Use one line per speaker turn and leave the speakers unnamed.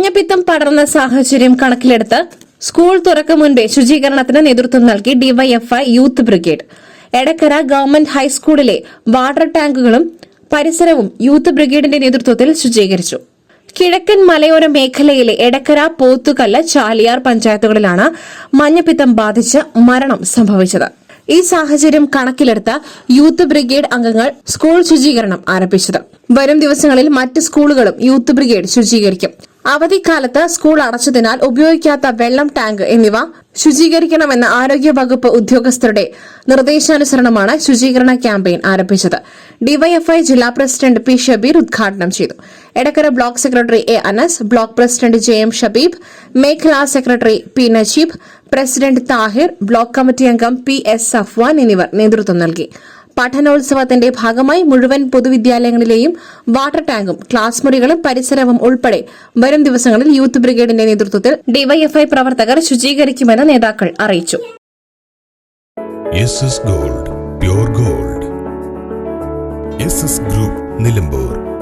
മഞ്ഞപ്പിത്തം പടർന്ന സാഹചര്യം കണക്കിലെടുത്ത് സ്കൂൾ തുറക്കും മുൻപേ ശുചീകരണത്തിന് നേതൃത്വം നൽകി DYFI youth brigade. Edakkara government ഹൈസ്കൂളിലെ വാട്ടർ ടാങ്കുകളും പരിസരവും യൂത്ത് ബ്രിഗേഡിന്റെ നേതൃത്വത്തിൽ ശുചീകരിച്ചു. കിഴക്കൻ മലയോര മേഖലയിലെ എടക്കര, പോത്തുകല്ല്, ചാലിയാർ പഞ്ചായത്തുകളിലാണ് മഞ്ഞപ്പിത്തം ബാധിച്ച് മരണം സംഭവിച്ചത്. ഈ സാഹചര്യം കണക്കിലെടുത്ത് യൂത്ത് ബ്രിഗേഡ് അംഗങ്ങൾ സ്കൂൾ ശുചീകരണം ആരംഭിച്ചത്. വരും ദിവസങ്ങളിൽ മറ്റ് സ്കൂളുകളും യൂത്ത് ബ്രിഗേഡ് ശുചീകരിക്കും. അവധിക്കാലത്ത് സ്കൂൾ അടച്ചതിനാൽ ഉപയോഗിക്കാത്ത വെള്ളം, ടാങ്ക് എന്നിവ ശുചീകരിക്കണമെന്ന ആരോഗ്യവകുപ്പ് ഉദ്യോഗസ്ഥരുടെ നിർദ്ദേശാനുസരണമാണ് ശുചീകരണ ക്യാമ്പയിൻ ആരംഭിച്ചത്. ഡിവൈഎഫ്ഐ ജില്ലാ പ്രസിഡന്റ് പി ഷബീർ ഉദ്ഘാടനം ചെയ്തു. Edakkara block secretary A Anas, block president J M Shabeeb, മേഖലാ secretary P Najeeb, president Thahir, block committee അംഗം പി എസ് സഫ്വാൻ എന്നിവർ നേതൃത്വം നൽകി. പഠനോത്സവത്തിന്റെ ഭാഗമായി മുഴുവൻ പൊതുവിദ്യാലയങ്ങളിലെയും വാട്ടർ ടാങ്കും ക്ലാസ് മുറികളും പരിസരവും ഉൾപ്പെടെ വരും ദിവസങ്ങളിൽ യൂത്ത് ബ്രിഗേഡിന്റെ നേതൃത്വത്തിൽ ഡിവൈഎഫ്ഐ പ്രവർത്തകർ ശുചീകരിക്കുമെന്ന് നേതാക്കൾ അറിയിച്ചു.
Gold, pure gold. Group Nilambur.